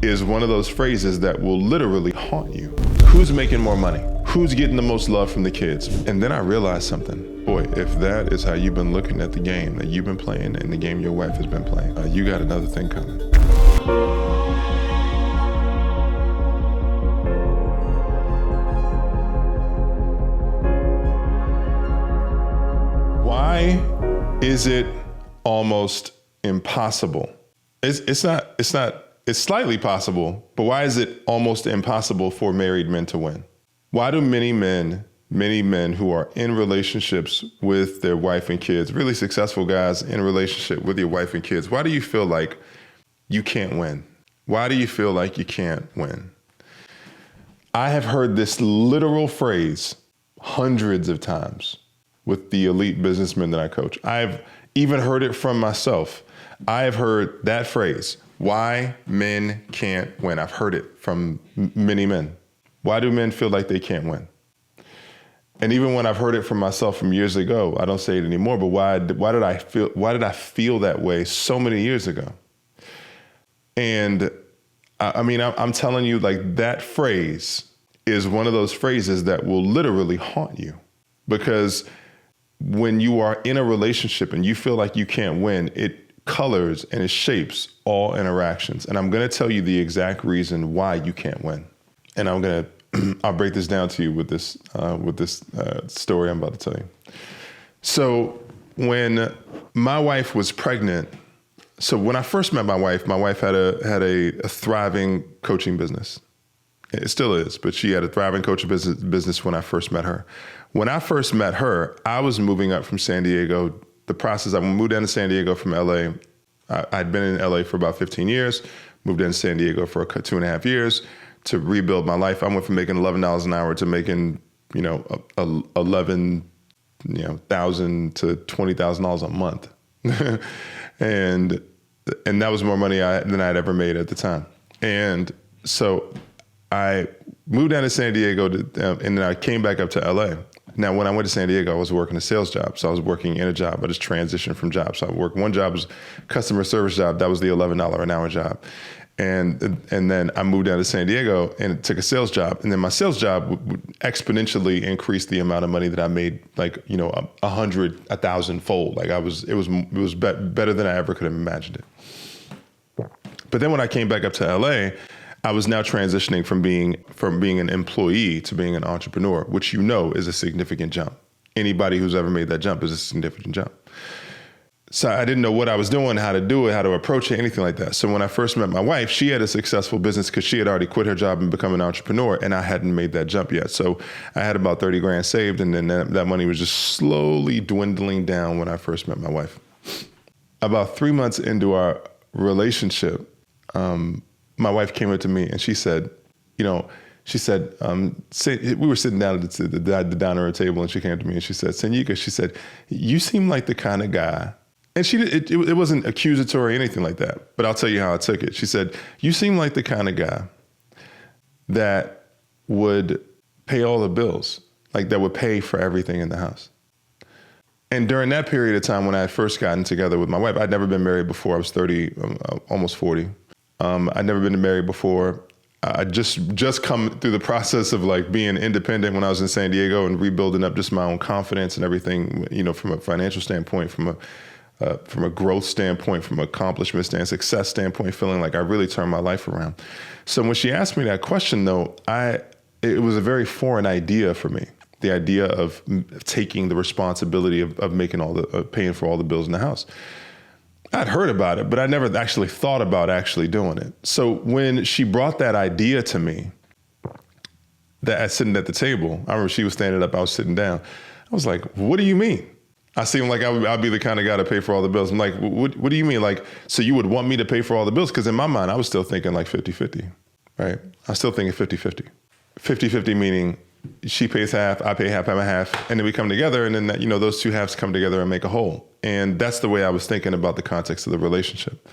is one of those phrases that will literally haunt you. Who's making more money? Who's getting the most love from the kids? And then I realized something. Boy, if that is how you've been looking at the game that you've been playing and the game your wife has been playing, you got another thing coming. Why is it almost impossible? It's slightly possible, but why is it almost impossible for married men to win? Why do many men who are in relationships with their wife and kids, really successful guys in a relationship with your wife and kids, why do you feel like you can't win? Why do you feel like you can't win? I have heard this literal phrase hundreds of times with the elite businessmen that I coach. I've even heard it from myself. I have heard that phrase, why men can't win. I've heard it from many men. Why do men feel like they can't win? And even when I've heard it from myself from years ago, I don't say it anymore, but why did I feel that way so many years ago? And I'm telling you, like, that phrase is one of those phrases that will literally haunt you, because when you are in a relationship and you feel like you can't win, it colors and it shapes all interactions. And I'm going to tell you the exact reason why you can't win. And I'll break this down to you with this story I'm about to tell you. So when my wife was pregnant, so when I first met my wife had a thriving coaching business. It still is, but she had a thriving coaching business when I first met her. When I first met her, I was moving up from San Diego. I moved down to San Diego from LA. I'd been in LA for about 15 years, moved into San Diego for 2.5 years to rebuild my life. I went from making $11 an hour to making, $11,000 to $20,000 a month. and that was more money than I'd ever made at the time. And so I moved down to San Diego and then I came back up to LA. Now, when I went to San Diego, I was working a sales job. So I was working in a job. I just transitioned from jobs. So I worked one job was customer service job. That was the $11 an hour job. And then I moved down to San Diego and took a sales job. And then my sales job would exponentially increase the amount of money that I made, like, 100, 1,000 fold. Like it was better than I ever could have imagined it. But then when I came back up to LA, I was now transitioning from being an employee to being an entrepreneur, which is a significant jump. Anybody who's ever made that jump is a significant jump. So I didn't know what I was doing, how to do it, how to approach it, anything like that. So when I first met my wife, she had a successful business because she had already quit her job and become an entrepreneur, and I hadn't made that jump yet. So I had about 30 grand saved, and then that money was just slowly dwindling down when I first met my wife. About 3 months into our relationship, my wife came up to me and she said, we were sitting down at the dining room table, and she came to me and she said, Senyika, she said, you seem like the kind of guy, and it wasn't accusatory or anything like that, but I'll tell you how I took it. She said, you seem like the kind of guy that would pay all the bills, like that would pay for everything in the house. And during that period of time when I had first gotten together with my wife, I'd never been married before. I was 30, almost 40. I'd never been married before. I just come through the process of like being independent when I was in San Diego and rebuilding up just my own confidence and everything, from a financial standpoint, from a growth standpoint, from an accomplishment standpoint, success standpoint, feeling like I really turned my life around. So when she asked me that question, though, it was a very foreign idea for me. The idea of taking the responsibility of making paying for all the bills in the house. I'd heard about it, but I never actually thought about actually doing it. So when she brought that idea to me, that sitting at the table, I remember she was standing up, I was sitting down. I was like, what do you mean? I seem like I'd be the kind of guy to pay for all the bills. I'm like, what do you mean? Like, so you would want me to pay for all the bills? Because in my mind, I was still thinking like 50-50, right? I was still thinking 50-50. 50-50 meaning she pays half, I pay half, I'm a half, and then we come together, and then those two halves come together and make a whole. And that's the way I was thinking about the context of the relationship.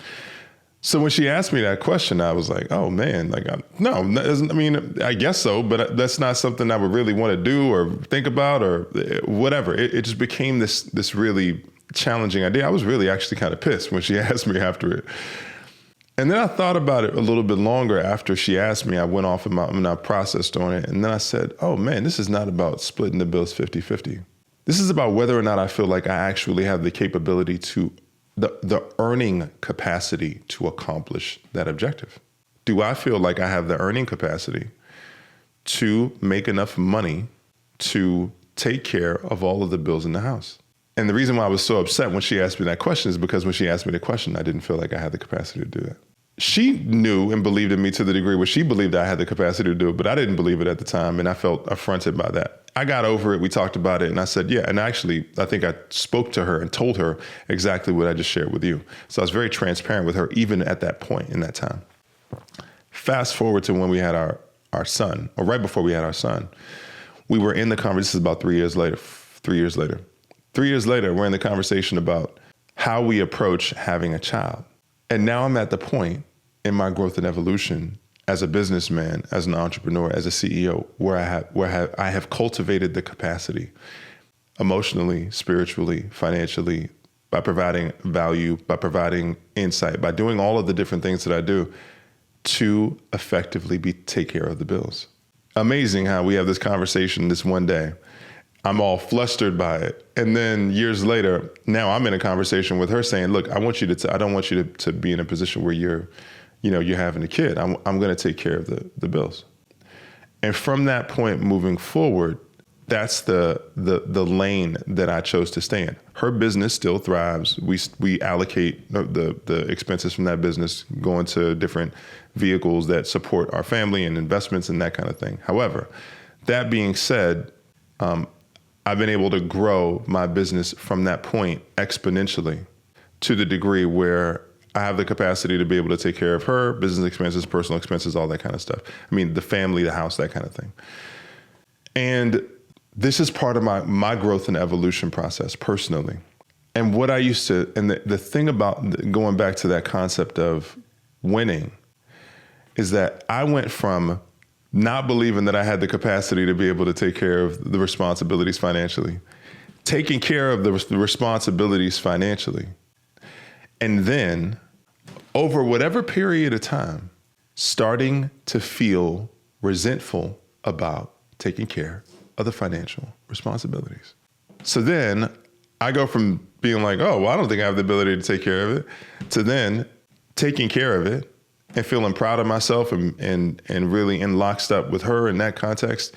So when she asked me that question, I was like, oh man, I guess so, but that's not something I would really want to do or think about or whatever. It just became this really challenging idea. I was really actually kind of pissed when she asked me after it. And then I thought about it a little bit longer after she asked me. I went off and I processed on it. And then I said, oh man, this is not about splitting the bills 50-50. This is about whether or not I feel like I actually have the capability to, the earning capacity to accomplish that objective. Do I feel like I have the earning capacity to make enough money to take care of all of the bills in the house? And the reason why I was so upset when she asked me that question is because when she asked me the question, I didn't feel like I had the capacity to do that. She knew and believed in me to the degree where she believed I had the capacity to do it, but I didn't believe it at the time, and I felt affronted by that. I got over it, we talked about it, and I said, yeah, and actually, I think I spoke to her and told her exactly what I just shared with you. So I was very transparent with her, even at that point in that time. Fast forward to when we had our son, or right before we had our son, we were in the conversation, this is about 3 years later. 3 years later, we're in the conversation about how we approach having a child. And now I'm at the point in my growth and evolution as a businessman, as an entrepreneur, as a CEO, where I have cultivated the capacity emotionally, spiritually, financially, by providing value, by providing insight, by doing all of the different things that I do to effectively take care of the bills. Amazing how we have this conversation this one day. I'm all flustered by it. And then years later, now I'm in a conversation with her saying, look, I don't want you to be in a position where you're having a kid. I'm going to take care of the bills. And from that point moving forward, that's the lane that I chose to stay in. Her business still thrives. We allocate the expenses from that business going to different vehicles that support our family and investments and that kind of thing. However, that being said, I've been able to grow my business from that point exponentially to the degree where I have the capacity to be able to take care of her business expenses, personal expenses, all that kind of stuff. I mean, the family, the house, that kind of thing. And this is part of my growth and evolution process personally. And what I used to, and the thing about going back to that concept of winning is that I went from not believing that I had the capacity to be able to take care of the responsibilities financially, taking care of the responsibilities financially, and then over whatever period of time, starting to feel resentful about taking care of the financial responsibilities. So then I go from being like, oh, well, I don't think I have the ability to take care of it, to then taking care of it and feeling proud of myself and really in lockstep with her in that context,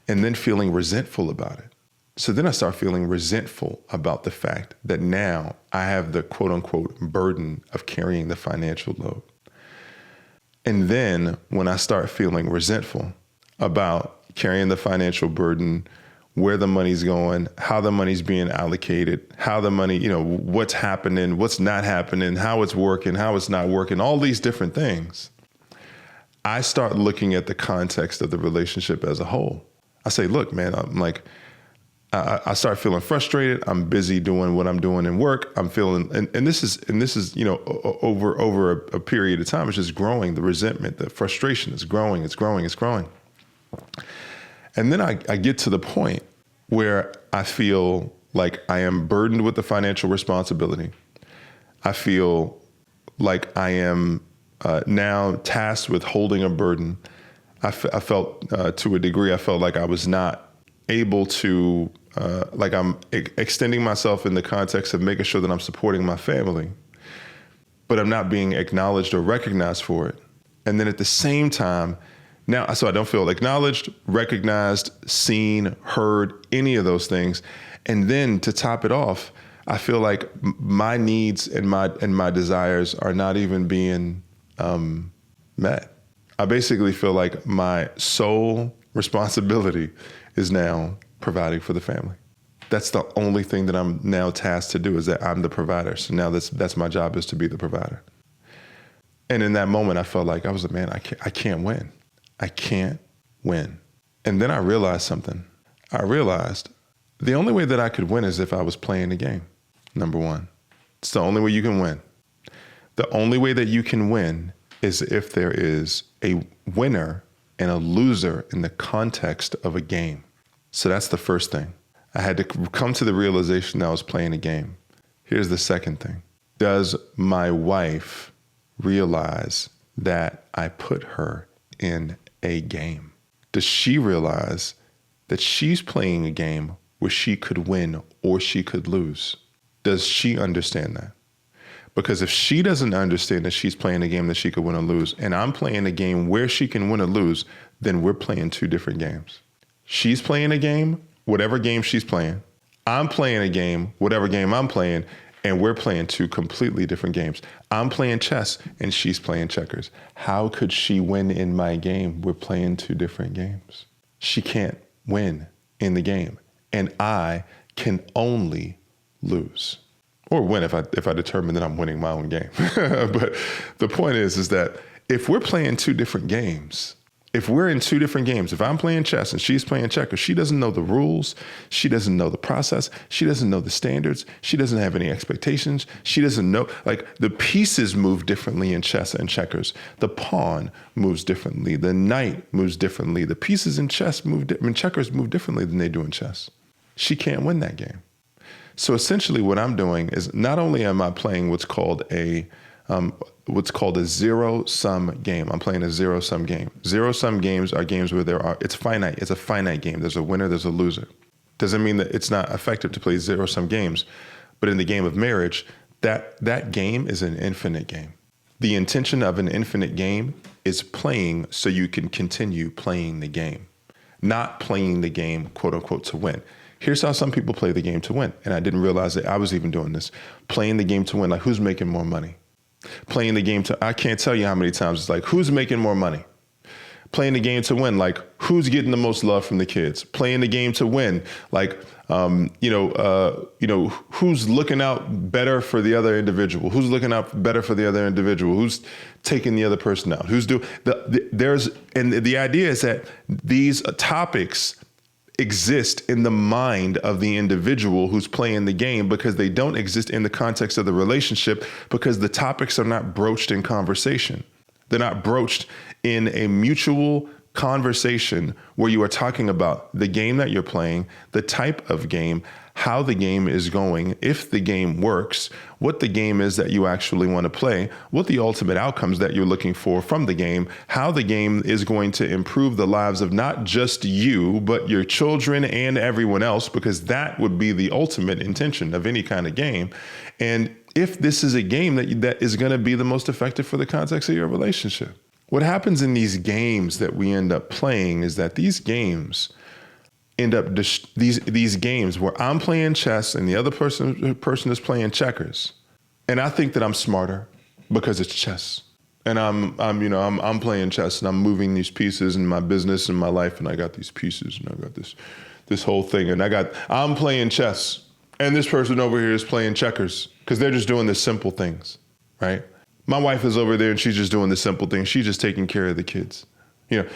and then feeling resentful about it. So then I start feeling resentful about the fact that now I have the quote unquote burden of carrying the financial load. And then when I start feeling resentful about carrying the financial burden, where the money's going, how the money's being allocated, how the money, what's happening, what's not happening, how it's working, how it's not working, all these different things, I start looking at the context of the relationship as a whole. I say, look, man, I start feeling frustrated. I'm busy doing what I'm doing in work. I'm feeling, and this is, over a period of time, it's just growing. The resentment, the frustration is growing. It's growing. And then I get to the point where I feel like I am burdened with the financial responsibility. I feel like I am now tasked with holding a burden. I felt, to a degree, I felt like I was not able to, like I'm extending myself in the context of making sure that I'm supporting my family, but I'm not being acknowledged or recognized for it. And then at the same time, now, so I don't feel acknowledged, recognized, seen, heard, any of those things. And then to top it off, I feel like my needs and my desires are not even being met. I basically feel like my sole responsibility is now providing for the family. That's the only thing that I'm now tasked to do, is that I'm the provider. So now that's my job, is to be the provider. And in that moment, I felt like I was like, man, I can't win. I can't win. And then I realized something. I realized the only way that I could win is if I was playing the game, number one. It's the only way you can win. The only way that you can win is if there is a winner and a loser in the context of a game. So that's the first thing. I had to come to the realization that I was playing a game. Here's the second thing. Does my wife realize that I put her in a game? Does she realize that she's playing a game where she could win or she could lose? Does she understand that? Because if she doesn't understand that she's playing a game that she could win or lose, and I'm playing a game where she can win or lose, then we're playing two different games. She's playing a game, whatever game she's playing. I'm playing a game, whatever game I'm playing, and we're playing two completely different games. I'm playing chess and she's playing checkers. How could she win in my game? We're playing two different games. She can't win in the game, and I can only lose. Or win if I determine that I'm winning my own game. But the point is that if we're playing two different games, if we're in two different games, if I'm playing chess and she's playing checkers, she doesn't know the rules, she doesn't know the process, she doesn't know the standards, she doesn't have any expectations, she doesn't know, like, the pieces move differently in chess and checkers. The pawn moves differently, the knight moves differently, the pieces in checkers move differently than they do in chess. She can't win that game. So essentially what I'm doing is not only am I playing what's called a zero-sum game. I'm playing a zero-sum game. Zero-sum games are games where it's finite. It's a finite game. There's a winner, there's a loser. Doesn't mean that it's not effective to play zero-sum games. But in the game of marriage, that game is an infinite game. The intention of an infinite game is playing so you can continue playing the game, not playing the game, quote unquote, to win. Here's how some people play the game to win. And I didn't realize that I was even doing this. Playing the game to win, like who's making more money? Playing the game I can't tell you how many times it's like, who's making more money? Playing the game to win, like who's getting the most love from the kids? Playing the game to win, like, who's looking out better for the other individual? Who's looking out better for the other individual? Who's taking the other person out? Who's doing, and the idea is that these topics exist in the mind of the individual who's playing the game because they don't exist in the context of the relationship because the topics are not broached in conversation. They're not broached in a mutual conversation where you are talking about the game that you're playing, the type of game, how the game is going, if the game works, what the game is that you actually want to play, what the ultimate outcomes that you're looking for from the game, how the game is going to improve the lives of not just you, but your children and everyone else, because that would be the ultimate intention of any kind of game. And if this is a game that is going to be the most effective for the context of your relationship. What happens in these games that we end up playing is that these games end up these games where I'm playing chess and the other person is playing checkers, and I think that I'm smarter because it's chess, and I'm playing chess and I'm moving these pieces in my business and my life, and I got these pieces and I got this whole thing, and I'm playing chess, and this person over here is playing checkers because they're just doing the simple things, right? My wife is over there and she's just doing the simple things. She's just taking care of the kids.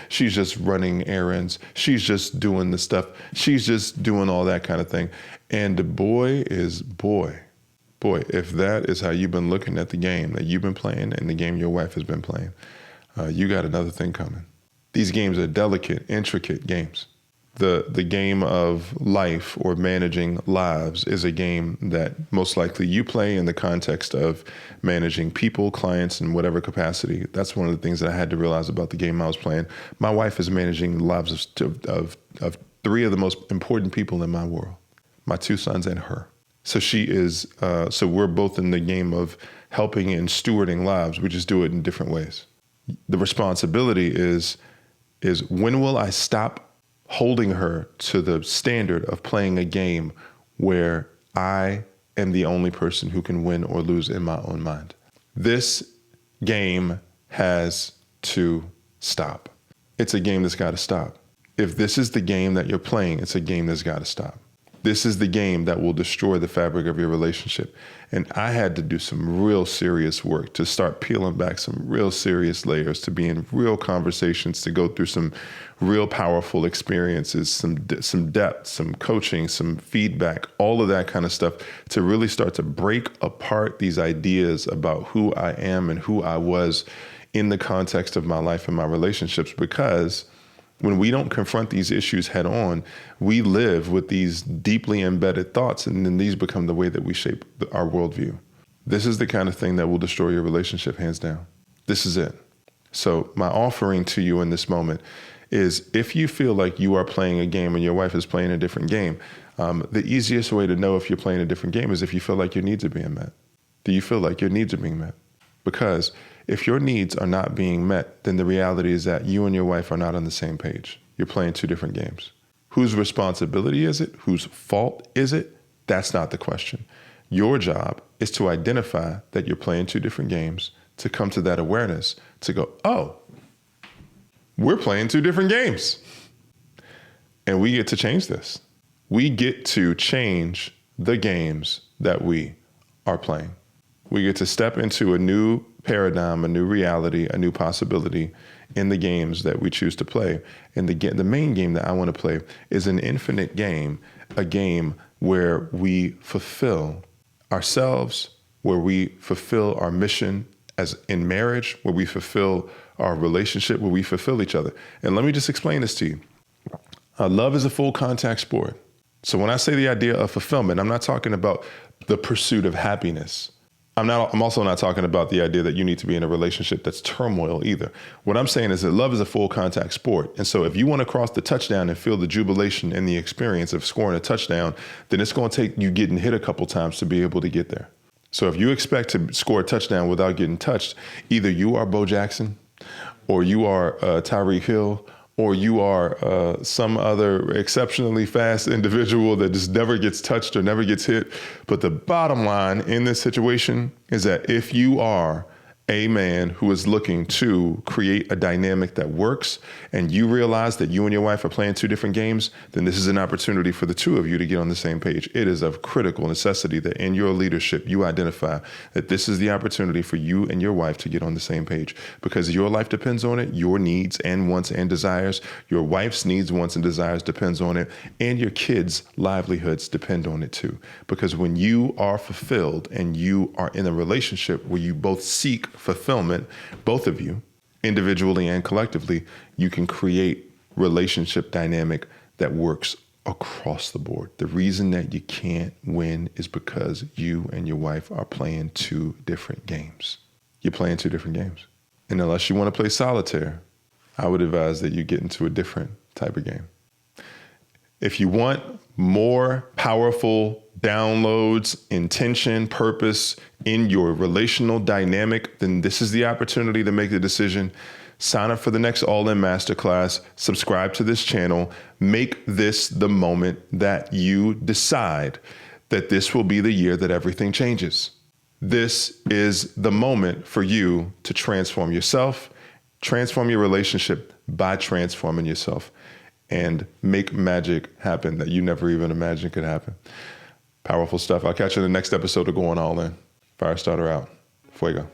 She's just running errands. She's just doing the stuff. She's just doing all that kind of thing. And boy, if that is how you've been looking at the game that you've been playing and the game your wife has been playing, you got another thing coming. These games are delicate, intricate games. The game of life or managing lives is a game that most likely you play in the context of managing people, clients, in whatever capacity. That's one of the things that I had to realize about the game I was playing. My wife is managing the lives of three of the most important people in my world, my two sons and her. So she is, so we're both in the game of helping and stewarding lives. We just do it in different ways. The responsibility is when will I stop holding her to the standard of playing a game where I am the only person who can win or lose in my own mind. This game has to stop. It's a game that's got to stop. If this is the game that you're playing, it's a game that's got to stop. This is the game that will destroy the fabric of your relationship. And I had to do some real serious work to start peeling back some real serious layers, to be in real conversations, to go through some real powerful experiences, some depth, some coaching, some feedback, all of that kind of stuff, to really start to break apart these ideas about who I am and who I was in the context of my life and my relationships. Because when we don't confront these issues head on, we live with these deeply embedded thoughts, and then these become the way that we shape our worldview. This is the kind of thing that will destroy your relationship, hands down. This is it. So my offering to you in this moment is, if you feel like you are playing a game and your wife is playing a different game, the easiest way to know if you're playing a different game is if you feel like your needs are being met. Do you feel like your needs are being met? Because if your needs are not being met, then the reality is that you and your wife are not on the same page. You're playing two different games. Whose responsibility is it? Whose fault is it? That's not the question. Your job is to identify that you're playing two different games, to come to that awareness, to go, oh, we're playing two different games. And we get to change this. We get to change the games that we are playing. We get to step into a new paradigm, a new reality, a new possibility in the games that we choose to play. And the main game that I want to play is an infinite game, a game where we fulfill ourselves, where we fulfill our mission as in marriage, where we fulfill our relationship, where we fulfill each other. And let me just explain this to you. Love is a full contact sport. So when I say the idea of fulfillment, I'm not talking about the pursuit of happiness. I'm also not talking about the idea that you need to be in a relationship that's turmoil either. What I'm saying is that love is a full contact sport. And so if you want to cross the touchdown and feel the jubilation and the experience of scoring a touchdown, then it's going to take you getting hit a couple times to be able to get there. So if you expect to score a touchdown without getting touched, either you are Bo Jackson, or you are Tyreek Hill, or you are some other exceptionally fast individual that just never gets touched or never gets hit. But the bottom line in this situation is that if you are a man who is looking to create a dynamic that works, and you realize that you and your wife are playing two different games, then this is an opportunity for the two of you to get on the same page. It is of critical necessity that in your leadership, you identify that this is the opportunity for you and your wife to get on the same page, because your life depends on it, your needs and wants and desires, your wife's needs, wants and desires depends on it, and your kids' livelihoods depend on it too. Because when you are fulfilled and you are in a relationship where you both seek fulfillment, both of you, individually and collectively, you can create relationship dynamic that works across the board. The reason that you can't win is because you and your wife are playing two different games. You're playing two different games. And unless you want to play solitaire, I would advise that you get into a different type of game. If you want more powerful downloads, intention, purpose in your relational dynamic, then this is the opportunity to make the decision. Sign up for the next All-In Masterclass, subscribe to this channel, make this the moment that you decide that this will be the year that everything changes. This is the moment for you to transform yourself, transform your relationship by transforming yourself, and make magic happen that you never even imagined could happen. Powerful stuff. I'll catch you in the next episode of Going All In. Firestarter out. Fuego.